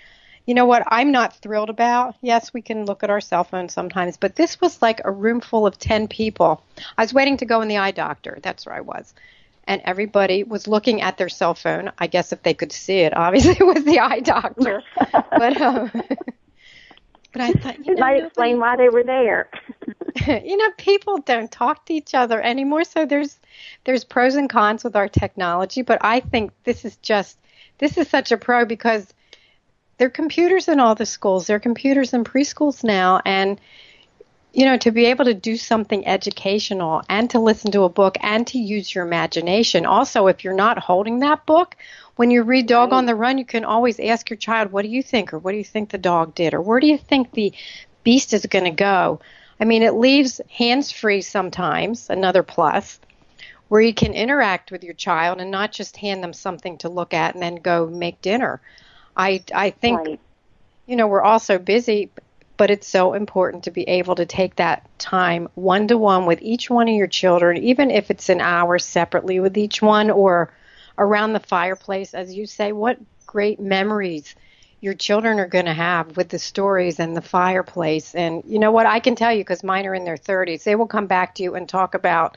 you know what, I'm not thrilled about. Yes, we can look at our cell phones sometimes, but this was like a room full of 10 people. I was waiting to go in the eye doctor. That's where I was. And everybody was looking at their cell phone. I guess if they could see it, obviously it was the eye doctor. But I thought, you know, it might explain why they were there. You know, people don't talk to each other anymore, so there's pros and cons with our technology, but I think this is such a pro because there are computers in all the schools. There are computers in preschools now, and, you know, to be able to do something educational and to listen to a book and to use your imagination. Also, if you're not holding that book, when you read Dog on the Run, you can always ask your child, what do you think? Or what do you think the dog did? Or where do you think the beast is going to go? I mean, it leaves hands-free sometimes, another plus, where you can interact with your child and not just hand them something to look at and then go make dinner. I think, you know, we're all so busy, but it's so important to be able to take that time one-to-one with each one of your children, even if it's an hour separately with each one or around the fireplace. As you say, what great memories your children are going to have with the stories and the fireplace. And you know what? I can tell you, because mine are in their 30s, they will come back to you and talk about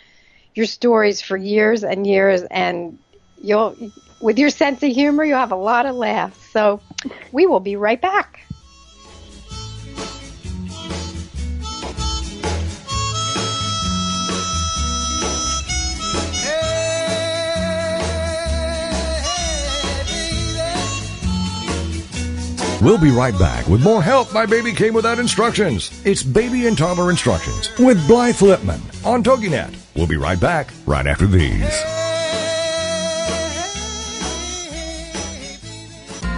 your stories for years and years, and with your sense of humor, you'll have a lot of laughs. So we will be right back. We'll be right back with more Help My Baby Came Without Instructions. It's Baby and Toddler Instructions with Blythe Lipman on TogiNet. We'll be right back right after these.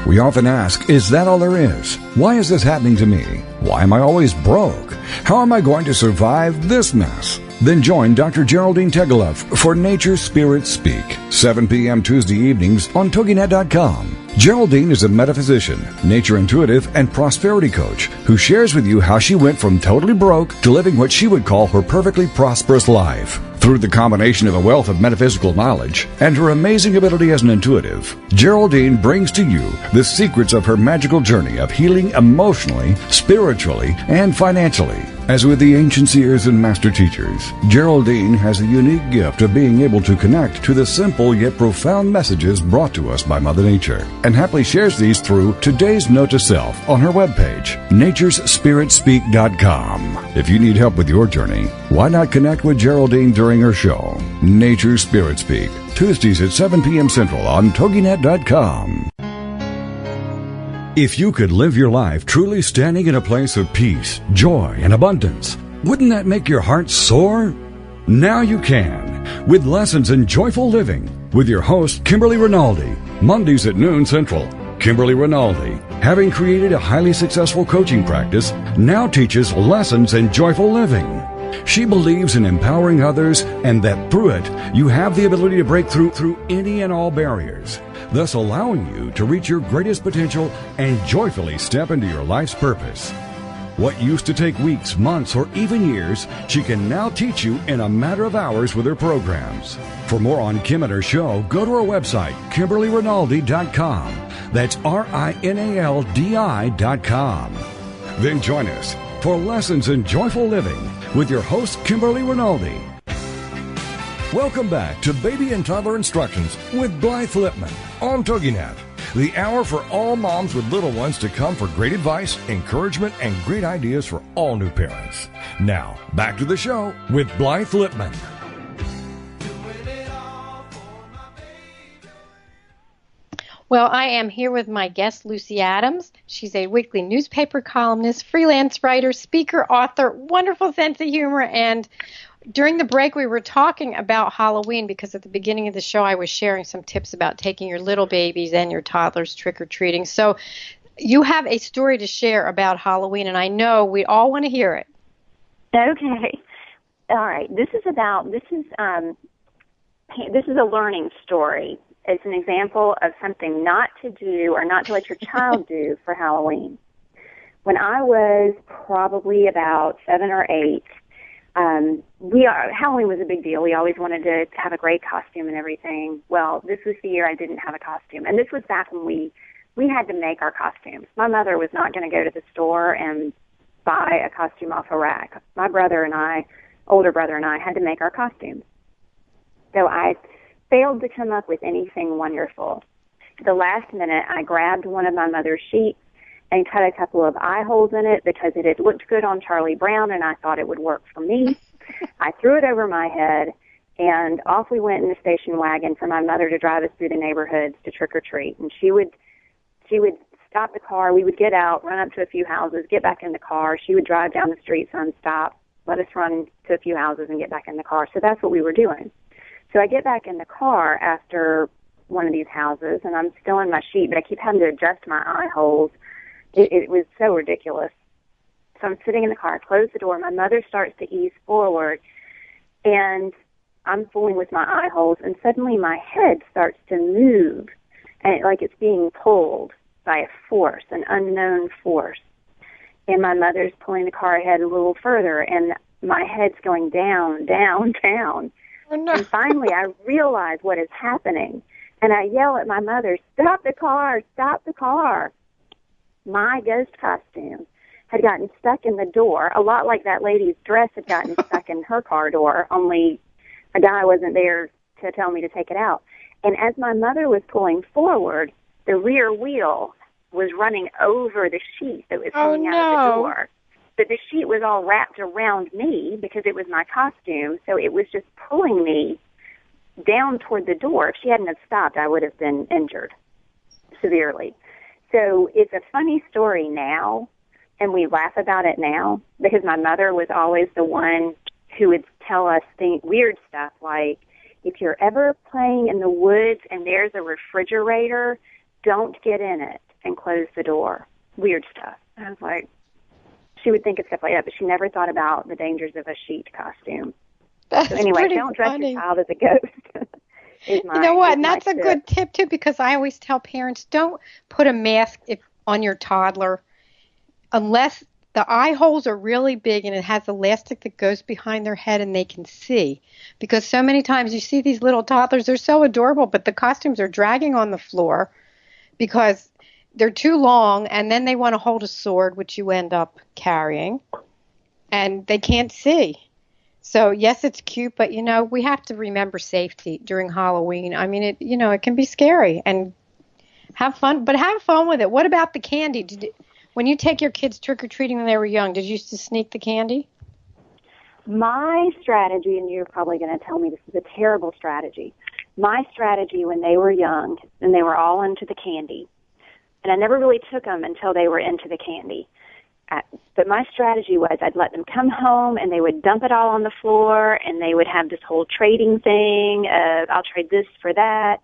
We often ask, is that all there is? Why is this happening to me? Why am I always broke? How am I going to survive this mess? Then join Dr. Geraldine Tegeloff for Nature Spirit Speak, 7 p.m. Tuesday evenings on TogiNet.com. Geraldine is a metaphysician, nature intuitive, and prosperity coach who shares with you how she went from totally broke to living what she would call her perfectly prosperous life. Through the combination of a wealth of metaphysical knowledge and her amazing ability as an intuitive, Geraldine brings to you the secrets of her magical journey of healing emotionally, spiritually, and financially. As with the ancient seers and master teachers, Geraldine has a unique gift of being able to connect to the simple yet profound messages brought to us by Mother Nature, and happily shares these through today's note to self on her webpage, naturespiritspeak.com. If you need help with your journey, why not connect with Geraldine during her show, Nature Spirit Speak, Tuesdays at 7 p.m. Central on TogiNet.com. If you could live your life truly standing in a place of peace, joy, and abundance, wouldn't that make your heart soar? Now you can, with Lessons in Joyful Living, with your host, Kimberly Rinaldi, Mondays at noon Central. Kimberly Rinaldi, having created a highly successful coaching practice, now teaches Lessons in Joyful Living. She believes in empowering others and that through it, you have the ability to break through any and all barriers, thus allowing you to reach your greatest potential and joyfully step into your life's purpose. What used to take weeks, months, or even years, she can now teach you in a matter of hours with her programs. For more on Kim and her show, go to her website, KimberlyRinaldi.com. That's RINALDI.com. Then join us for lessons in joyful living with your host, Kimberly Rinaldi. Welcome back to Baby and Toddler Instructions with Blythe Lipman on TogiNet, the hour for all moms with little ones to come for great advice, encouragement, and great ideas for all new parents. Now, back to the show with Blythe Lipman. Well, I am here with my guest, Lucy Adams. She's a weekly newspaper columnist, freelance writer, speaker, author, wonderful sense of humor, and during the break, we were talking about Halloween because at the beginning of the show, I was sharing some tips about taking your little babies and your toddlers trick-or-treating. So you have a story to share about Halloween, and I know we all want to hear it. Okay. All right. This is a learning story. It's an example of something not to do or not to let your child do for Halloween. When I was probably about 7 or 8, Halloween was a big deal. We always wanted to have a great costume and everything. Well, this was the year I didn't have a costume. And this was back when we had to make our costumes. My mother was not going to go to the store and buy a costume off a rack. My older brother and I had to make our costumes. So I failed to come up with anything wonderful. At the last minute, I grabbed one of my mother's sheets and cut a couple of eye holes in it because it had looked good on Charlie Brown and I thought it would work for me. I threw it over my head and off we went in the station wagon for my mother to drive us through the neighborhoods to trick or treat. And she would stop the car, we would get out, run up to a few houses, get back in the car. She would drive down the street, son, stop, let us run to a few houses and get back in the car. So that's what we were doing. So I get back in the car after one of these houses and I'm still in my sheet, but I keep having to adjust my eye holes. It was so ridiculous. So I'm sitting in the car, I close the door, my mother starts to ease forward, and I'm fooling with my eye holes, and suddenly my head starts to move, and like it's being pulled by a force, an unknown force. And my mother's pulling the car ahead a little further, and my head's going down, down, down. Oh, no. And finally I realize what is happening, and I yell at my mother, "Stop the car, stop the car." My ghost costume had gotten stuck in the door, a lot like that lady's dress had gotten stuck in her car door, only a guy wasn't there to tell me to take it out. And as my mother was pulling forward, the rear wheel was running over the sheet that was hanging out of the door. But the sheet was all wrapped around me because it was my costume, so it was just pulling me down toward the door. If she hadn't have stopped, I would have been injured severely. So it's a funny story now, and we laugh about it now, because my mother was always the one who would tell us weird stuff like, if you're ever playing in the woods and there's a refrigerator, don't get in it and close the door. Weird stuff. I was like, she would think of stuff like that, but she never thought about the dangers of a sheet costume. That's so anyway, pretty don't dress funny. your child as a ghost. You know what? And that's a good tip, too, because I always tell parents, don't put a mask on your toddler unless the eye holes are really big and it has elastic that goes behind their head and they can see. Because so many times you see these little toddlers, they're so adorable, but the costumes are dragging on the floor because they're too long, and then they want to hold a sword, which you end up carrying, and they can't see. So, yes, it's cute, but, we have to remember safety during Halloween. I mean, it can be scary, and have fun, but have fun with it. What about the candy? When you take your kids trick-or-treating when they were young, did you used to sneak the candy? My strategy, and you're probably going to tell me this is a terrible strategy, my strategy when they were young, and they were all into the candy, and I never really took them until they were into the candy. But my strategy was I'd let them come home and they would dump it all on the floor and they would have this whole trading thing of I'll trade this for that.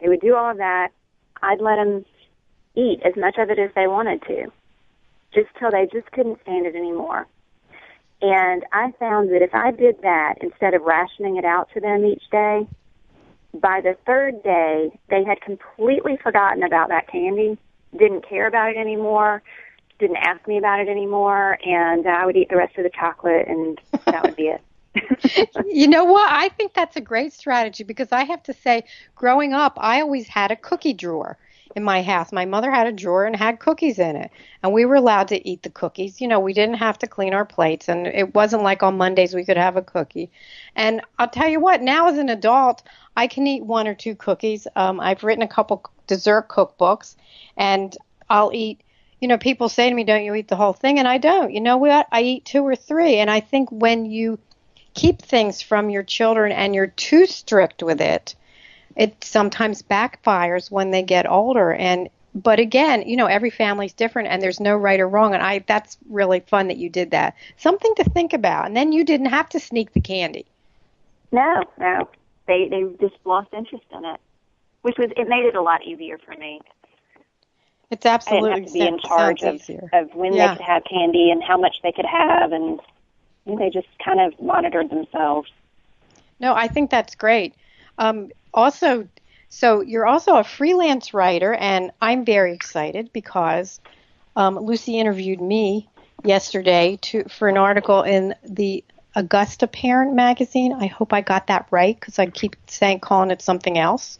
They would do all of that. I'd let them eat as much of it as they wanted to, just till they just couldn't stand it anymore. And I found that if I did that instead of rationing it out to them each day, by the third day they had completely forgotten about that candy, didn't care about it anymore, didn't ask me about it anymore, and I would eat the rest of the chocolate, and that would be it. You know what? I think that's a great strategy because I have to say, growing up, I always had a cookie drawer. in my house. My mother had a drawer and had cookies in it, and we were allowed to eat the cookies. You know, we didn't have to clean our plates, and it wasn't like on Mondays we could have a cookie. And I'll tell you what, now as an adult, I can eat one or two cookies. I've written a couple dessert cookbooks, and I'll eat. You know, people say to me, "Don't you eat the whole thing?" And I don't. You know what? I eat two or three, and I think when you keep things from your children and you're too strict with it, it sometimes backfires when they get older. And but again, you know, every family's different and there's no right or wrong, and that's really fun that you did that. Something to think about. And then you didn't have to sneak the candy. No. They just lost interest in it, it made it a lot easier for me. It's absolutely I didn't have to be in charge of when they could have candy and how much they could have, and they just kind of monitored themselves. No, I think that's great. Also, so you're also a freelance writer, and I'm very excited because Lucy interviewed me yesterday for an article in the Augusta Parent magazine. I hope I got that right because I keep calling it something else.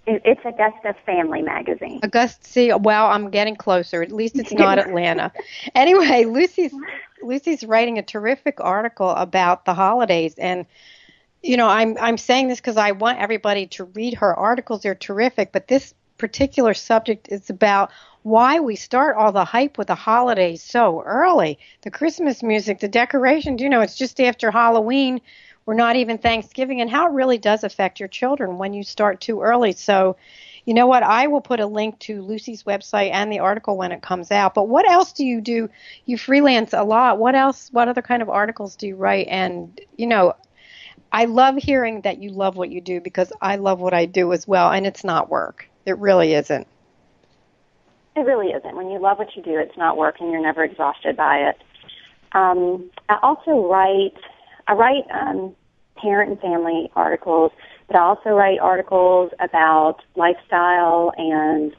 It's Augusta Family Magazine. Augusta, see, well, I'm getting closer. At least it's not Atlanta. Anyway, Lucy's writing a terrific article about the holidays, and you know, I'm saying this because I want everybody to read her articles. They're terrific, but this particular subject is about why we start all the hype with the holidays so early. The Christmas music, the decorations, you know, it's just after Halloween. We're not even Thanksgiving, and how it really does affect your children when you start too early. So, you know what? I will put a link to Lucy's website and the article when it comes out. But what else do you do? You freelance a lot. What else? What other kind of articles do you write? And, you know, I love hearing that you love what you do because I love what I do as well, and it's not work. It really isn't. It really isn't. When you love what you do, it's not work, and you're never exhausted by it. I also write parent and family articles, but I also write articles about lifestyle and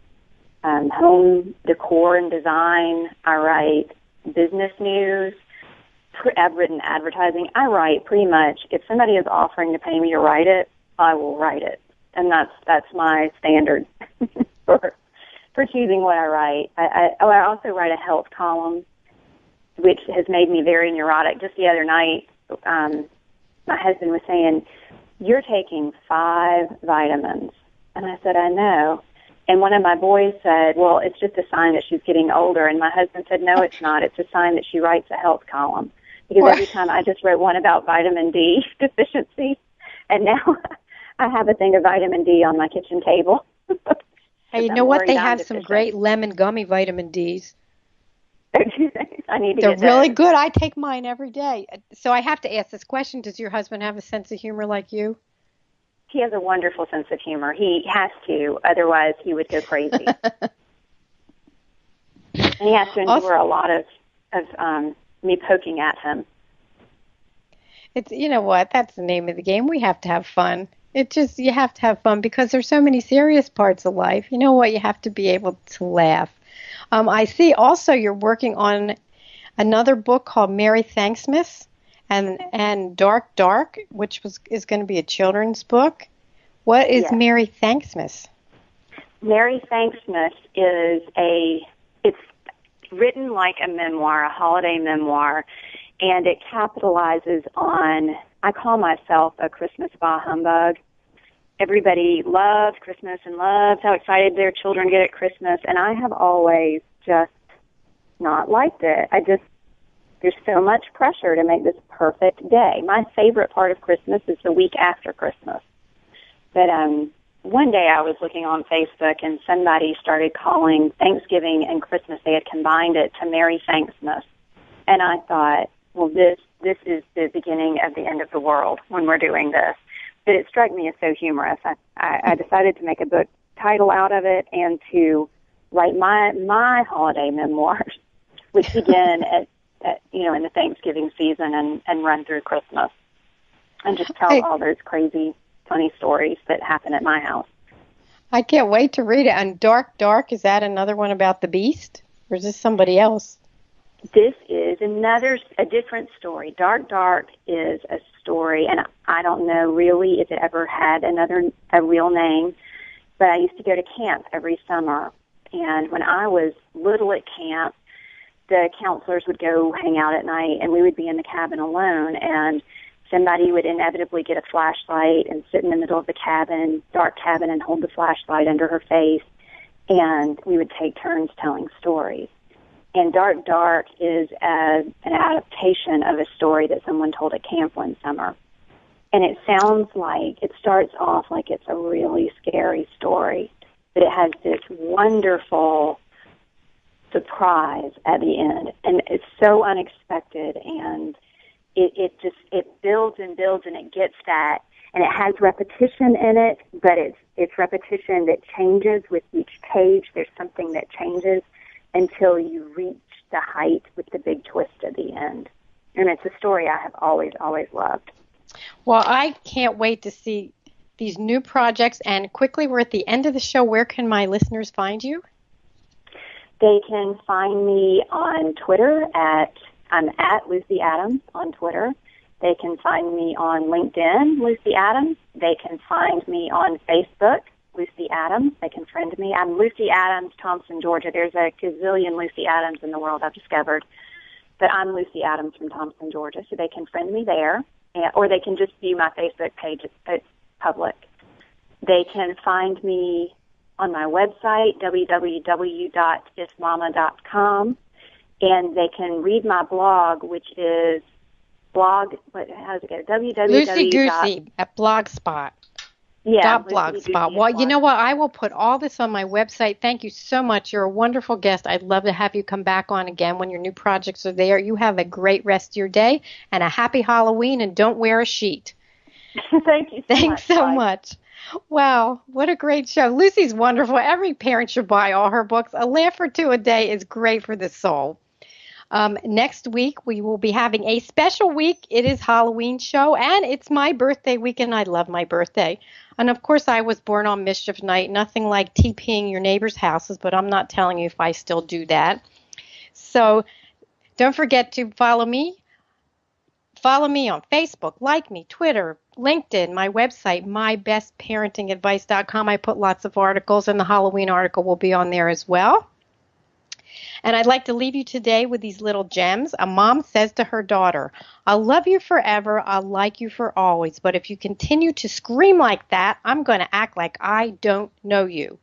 home decor and design. I write business news. I've written advertising. I write pretty much, if somebody is offering to pay me to write it, I will write it. And that's my standard for choosing what I write. I also write a health column, which has made me very neurotic. Just the other night, my husband was saying, "You're taking 5 vitamins." And I said, "I know." And one of my boys said, "Well, it's just a sign that she's getting older." And my husband said, "No, it's not. It's a sign that she writes a health column." Because every time I just wrote one about vitamin D deficiency, and now I have a thing of vitamin D on my kitchen table. Hey, you know what? They have some great lemon gummy vitamin Ds. I need to They're get really those. good. I take mine every day. So I have to ask this question. Does your husband have a sense of humor like you? He has a wonderful sense of humor. He has to, otherwise he would go crazy. And he has to endure a lot of me poking at him. It's, you know what? That's the name of the game. We have to have fun. You have to have fun because there's so many serious parts of life. You know what? You have to be able to laugh. I see also you're working on another book called Merry Thanksmas and Dark Dark, which is going to be a children's book. What is Merry Thanksmas? Merry Thanksmas is it's written like a memoir, a holiday memoir, and it capitalizes on, I call myself a Christmas bah humbug. Everybody loves Christmas and loves how excited their children get at Christmas, and I have always just not liked it. There's so much pressure to make this perfect day. My favorite part of Christmas is the week after Christmas. But one day I was looking on Facebook, and somebody started calling Thanksgiving and Christmas. They had combined it to Merry Thanksmas. And I thought, well, this is the beginning of the end of the world when we're doing this. But it struck me as so humorous. I decided to make a book title out of it and to write my holiday memoirs, which begin at in the Thanksgiving season and run through Christmas, and just tell all those crazy, funny stories that happen at my house. I can't wait to read it. And Dark Dark, is that another one about the beast, or is this somebody else? This is a different story. Dark Dark is a story, and I don't know really if it ever had a real name. but I used to go to camp every summer. And when I was little at camp, the counselors would go hang out at night, and we would be in the cabin alone, and somebody would inevitably get a flashlight and sit in the middle of the cabin, dark cabin, and hold the flashlight under her face, and we would take turns telling stories. And Dark Dark is an adaptation of a story that someone told at camp one summer. And it sounds like, it starts off like it's a really scary story, but it has this wonderful surprise at the end. And it's so unexpected, and it builds and builds, and it gets that. And it has repetition in it, but it's repetition that changes with each page. There's something that changes until you reach the height with the big twist at the end. And it's a story I have always, always loved. Well, I can't wait to see these new projects. And quickly, we're at the end of the show. Where can my listeners find you? They can find me on Twitter I'm at Lucy Adams on Twitter. They can find me on LinkedIn, Lucy Adams. They can find me on Facebook, Lucy Adams. They can friend me. I'm Lucy Adams, Thompson, Georgia. There's a gazillion Lucy Adams in the world, I've discovered. But I'm Lucy Adams from Thompson, Georgia, so they can friend me there. Or they can just view my Facebook page. It's public. They can find me on my website, www.ismama.com. And they can read my blog, which is how's it go? Lucy Goosey at Blogspot. Yeah. Blogspot. Well, you know what? I will put all this on my website. Thank you so much. You're a wonderful guest. I'd love to have you come back on again when your new projects are there. You have a great rest of your day and a happy Halloween, and don't wear a sheet. Thank you so much. Thanks so much. Wow, what a great show. Lucy's wonderful. Every parent should buy all her books. A laugh or two a day is great for the soul. Next week, we will be having a special week. It is Halloween show, and it's my birthday week, and I love my birthday. And, of course, I was born on Mischief Night. Nothing like TPing your neighbors' houses, but I'm not telling you if I still do that. So don't forget to follow me. Follow me on Facebook, like me, Twitter, LinkedIn, my website, mybestparentingadvice.com. I put lots of articles, and the Halloween article will be on there as well. And I'd like to leave you today with these little gems. A mom says to her daughter, "I'll love you forever, I'll like you for always, but if you continue to scream like that, I'm going to act like I don't know you."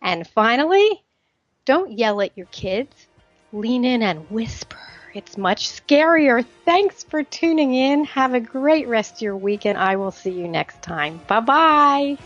And finally, don't yell at your kids. Lean in and whisper. It's much scarier. Thanks for tuning in. Have a great rest of your week, and I will see you next time. Bye-bye.